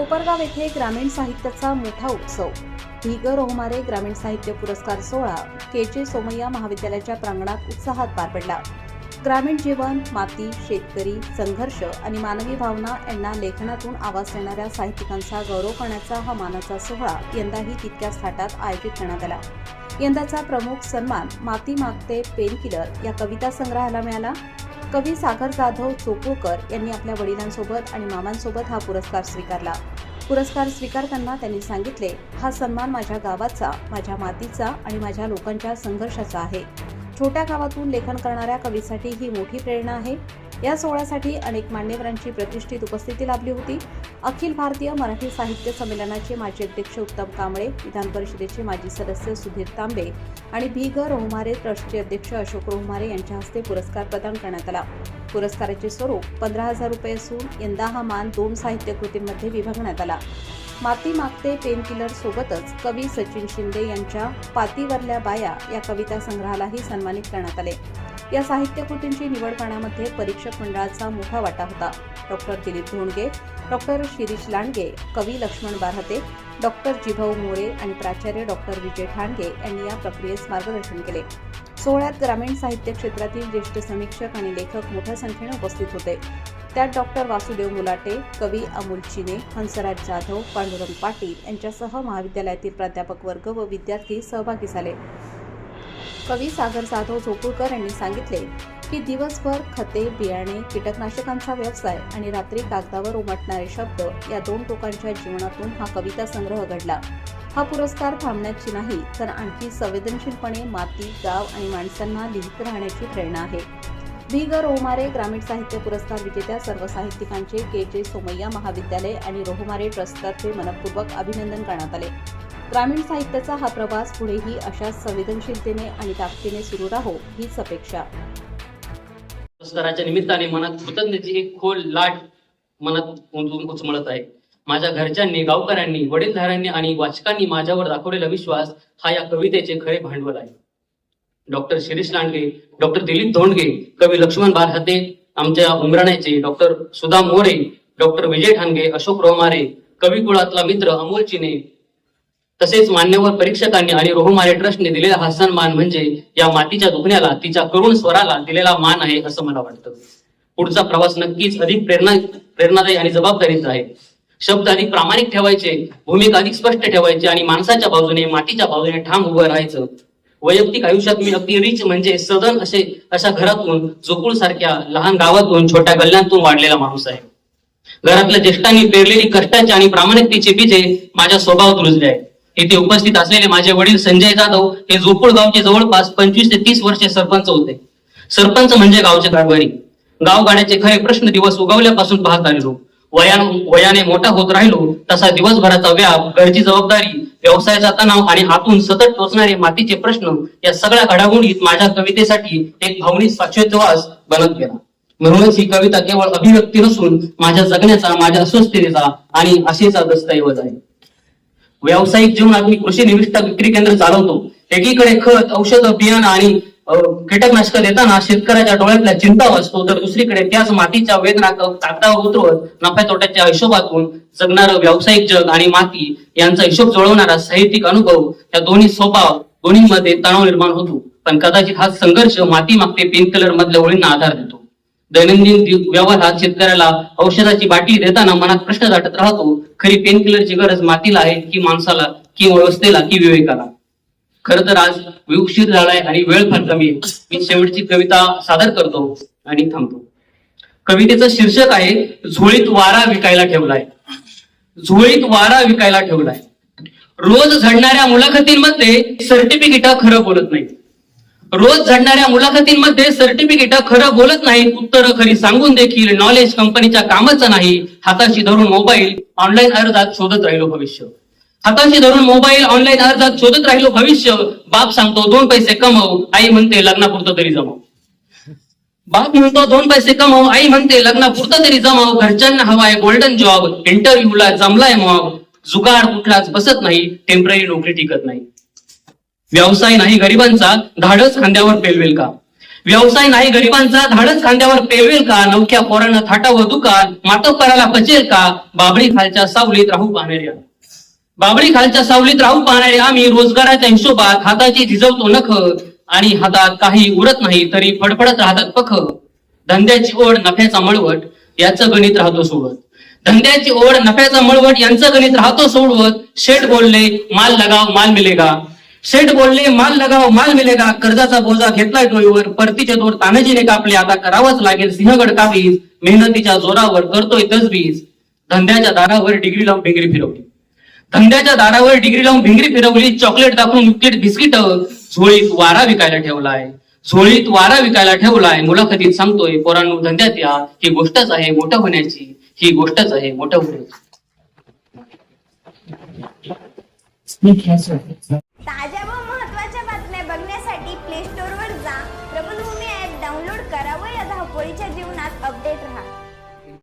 कोपरगाव येथे ग्रामीण साहित्याचा मोठा उत्सव. भिगर रोहमारे ग्रामीण साहित्य पुरस्कार सोहळा के.जे. सोमय्या महाविद्यालयाच्या प्रांगणात उत्साहात पार पडला. ग्रामीण जीवन, माती, शेतकरी, संघर्ष आणि मानवी भावना यांना लेखनातून आवाज देणाऱ्या साहित्यिकांचा गौरव करण्याचा हा मानाचा सोहळा यंदाही तितक्याच थाटात आयोजित करण्यात आला. यंदाचा प्रमुख सन्मान माती मागते पेनकिलर या कविता संग्रहाला मिळाला. कवी सागर जाधव चोपूळकर यांनी आपल्या वडिलांसोबत आणि मामांसोबत हा पुरस्कार स्वीकारला. पुरस्कार स्वीकारताना त्यांनी सांगितले, हा सन्मान माझ्या गावाचा, माझ्या मातीचा आणि माझ्या लोकांच्या संघर्षाचा आहे. छोट्या गावातून लेखन करणाऱ्या कवीसाठी ही मोठी प्रेरणा आहे. या सोहळ्यासाठी अनेक मान्यवरांची प्रतिष्ठित उपस्थिती लाभली होती. अखिल भारतीय मराठी साहित्य संमेलनाचे माजी अध्यक्ष उत्तम कांबळे, विधान परिषदेचे माजी सदस्य सुधीर तांबे आणि भिगर रोहमारे ट्रस्टचे अध्यक्ष अशोक रोहमारे यांच्या हस्ते पुरस्कार प्रदान करण्यात आला. पुरस्काराचे स्वरूप 15,000 रुपये असून यंदा हा मान 2 साहित्य कृतींमध्ये विभागण्यात आला. माती मागते पेनकिलर सोबतच कवी सचिन शिंदे यांच्या पातीवरल्या बाया या कविता संग्रहालाही सन्मानित करण्यात आले. या साहित्य कृतींची निवड करण्यामध्ये परीक्षक मंडळाचा मोठा वाटा होता. डॉक्टर दिलीप धोंडगे, डॉक्टर शिरीष लांडगे, कवी लक्ष्मण बारहते, डॉक्टर जिभाऊ मोरे आणि प्राचार्य डॉक्टर विजय ठाणगे यांनी या प्रक्रियेस मार्गदर्शन केले. सोहळ्यात ग्रामीण साहित्य क्षेत्रातील ज्येष्ठ समीक्षक आणि लेखक मोठ्या संख्येने उपस्थित होते. त्यात डॉक्टर वासुदेव मुलाटे, कवी अमोल चिने, हंसराज जाधव, पांडुरंग पाटील यांच्यासह महाविद्यालयातील प्राध्यापक वर्ग व विद्यार्थी सहभागी झाले. कवी सागर जाधव चोपूळकर यांनी सांगितले की दिवसभर खते, बियाणे, कीटकनाशकांचा व्यवसाय आणि रात्री कागदावर उमटणारे शब्द या 2 टोकांच्या जीवनातून हा कविता संग्रह घडला. हा पुरस्कार थांबण्याची नाही तर आणखी संवेदनशीलपणे माती, गाव आणि माणसांना लिहित राहण्याची प्रेरणा आहे. भिगर रोहमारे ग्रामीण साहित्य पुरस्कार विजेत्या सर्व साहित्यिकांचे के.जे. सोमय्या महाविद्यालय आणि रोहमारे ट्रस्टतर्फे मनपूर्वक अभिनंदन करण्यात आले. ग्रामीण साहित्याचा हा प्रवास पुढेही अशाच संवेदनशीलतेने आणि ताकदीने सुरू राहो हीच अपेक्षा. पुरस्काराच्या निमित्ताने मनात कृतज्ञतेची एक खोल लाट मनात उचमळत आहे. माझ्या घरच्यांनी, गावकऱ्यांनी, वडीलधाऱ्यांनी आणि वाचकांनी माझ्यावर दाखवलेला विश्वास हा या कवितेचे खरे भांडवल आहे. डॉक्टर शिरीष लांडगे, डॉक्टर दिलीप धोंडगे, कवी लक्ष्मण बारहते आमच्या उमराण्याचे, डॉक्टर सुधा मोरे, डॉक्टर विजय ठाणगे, अशोक रोहमारे, कवी कुळातला मित्र अमोल चिने तसेच मान्यवर परीक्षकांनी आणि रोहमारे ट्रस्टने दिलेला हा सन्मान म्हणजे या मातीच्या दुखण्याला, तिच्या करुण स्वराला दिलेला मान आहे असं मला वाटतं. पुढचा प्रवास नक्कीच अधिक प्रेरणादायी आणि जबाबदारीचा आहे. शब्द अधिक प्रामाणिक ठेवायचे, भूमिका अधिक स्पष्ट ठेवायची आणि माणसाच्या बाजूने, मातीच्या बाजूने ठाम उभं राहायचं. वैयक्तिक आयुष्यात मी अगदी रिच म्हणजे सदन अशा घरातून, जोपूळ सारख्या लहान गावातून, छोट्या गल्ल्यांतून वाढलेला माणूस आहे. घरातल्या ज्येष्ठांनी पेरलेली कष्टाची आणि प्रामाणिकतेची बीजे माझ्या स्वभावात रुजले आहेत. इथे उपस्थित असलेले माझे वडील संजय जाधव हे जोपूळ गावचे जवळपास 25 ते 30 वर्षे सरपंच होते. सरपंच म्हणजे गावचे कारभारी. गाव गाण्याचे खरे प्रश्न दिवस उगवल्यापासून पाहत आलेलो. वयाने मोठा होत राहिलो तसा दिवसभराचा व्याप, घरची जबाबदारी, व्यवसायाचा तणाव आणि आतून सतत टोचणारे मातीचे प्रश्न या सगळ्या घडामोडीत माझ्या कवितेसाठी एक भावनिक साक्षीत्वास बनत गेला. म्हणूनच ही कविता केवळ अभिव्यक्ती नसून माझ्या जगण्याचा, माझ्या अस्वस्थतेचा आणि आशेचा दस्तऐवज आहे. व्यावसायिक जीवनात मी कृषी निविष्ठ विक्री केंद्र चालवतो. एकीकडे खत, औषधं, बियाणं आणि कीटकनाशक देताना शेतकऱ्याच्या डोळ्यातल्या चिंता वाचतो, तर दुसरीकडे त्याच मातीच्या वेदना कागदावर उतरवत नफ्या तोट्याच्या हिशोबातून जगणारं व्यावसायिक जग आणि माती यांचा हिशोब जुळवणारा साहित्यिक अनुभव, या दोन्हीमध्ये तणाव निर्माण होतो. पण कदाचित हा संघर्ष माती मागते पेनकिलर मधल्या ओळींना आधार देतो. दैनंदिन व्यवहारात शेतकऱ्याला औषधाची बाटली देताना मनात प्रश्न दाटत राहतो, खरी पेनकिलरची गरज मातीला आहे की माणसाला, की व्यवस्थेला, की विवेकाला? खर तर आज उशीर झालाय आणि वेळ फार कमी आहे. मी शेवटची कविता सादर करतो आणि थांबतो. कवितेचं शीर्षक आहे झोळीत वारा विकायला ठेवलाय. झोळीत वारा विकायला ठेवलाय. रोज झडणाऱ्या मुलाखतींमध्ये सर्टिफिकेट खरं बोलत नाही. रोज झडणाऱ्या मुलाखतींमध्ये सर्टिफिकेट खरं बोलत नाहीत. उत्तरं खरी सांगून देखील नॉलेज कंपनीच्या कामाचं नाही. हाताशी धरून मोबाईल ऑनलाईन अर्जात शोधत राहिलो भविष्य. हाताशी धरून मोबाईल ऑनलाईन अर्जात शोधत राहिलो भविष्य. बाप सांगतो 2 पैसे कमव, आई म्हणते लग्नापुरतं तरी जमव. बाप म्हणतो 2 पैसे कमव, आई म्हणते लग्नापुरतं तरी जमव. घरच्यांना हवाय गोल्डन जॉब, इंटरव्ह्यूला जमलाय मॉब. जुगाड कुठलाच बसत नाही, टेम्पररी नोकरी टिकत नाही. व्यवसाय नाही गरिबांचा, धाडस खांद्यावर पेलवेल का? व्यवसाय नाही गरिबांचा, धाडस खांद्यावर पेलवेल का, नवख्या पोरानं थाटावं दुकान, मातव करायला पचेल का, बाबळी खालच्या सावलीत राहू पाहणाऱ्या. बाबळी खालच्या सावलीत राहू पाहणारे आम्ही रोजगाराच्या हिशोबात हाताची झिजवतो नख, आणि हातात काही उरत नाही तरी फडफडत राहतात पख. धंद्याची ओढ नफ्याचा मळवट याचं गणित राहतो सोडवत. धंद्याची ओढ नफ्याचा मळवट यांचं गणित राहतो सोडवत. शेठ बोलले माल लगाव माल मिलेगा, शेठ बोलले माल लगाव माल मिलेगा. कर्जाचा बोजा घेतलाय डोईवर, परतीचे दोर तानाजीने कापले, आता करावंच लागेल सिंहगड काबीज. मेहनतीच्या जोरावर करतोय तजबीज. धंद्याच्या दारावर डिग्री लावून भिंगरी फिरवली, धंद्याच्या दारावर डिग्री लावून भिंगरी फिरवली. चॉकलेट दाखवून नुकतीच बिस्किट, झोळीत वारा विकायला ठेवलाय, झोळीत वारा विकायला ठेवलाय. मुलाखतीत सांगतोय पोरांनो धंद्यात या, ही गोष्टच आहे मोठं होण्याची, ही गोष्टच आहे मोठं होण्याची. ताज्या व महत्त्वाच्या बातम्या बघण्यासाठी प्ले स्टोअरवर जा, प्रबलभूमी ॲप डाउनलोड करा व या धावपळीच्या जीवनात अपडेट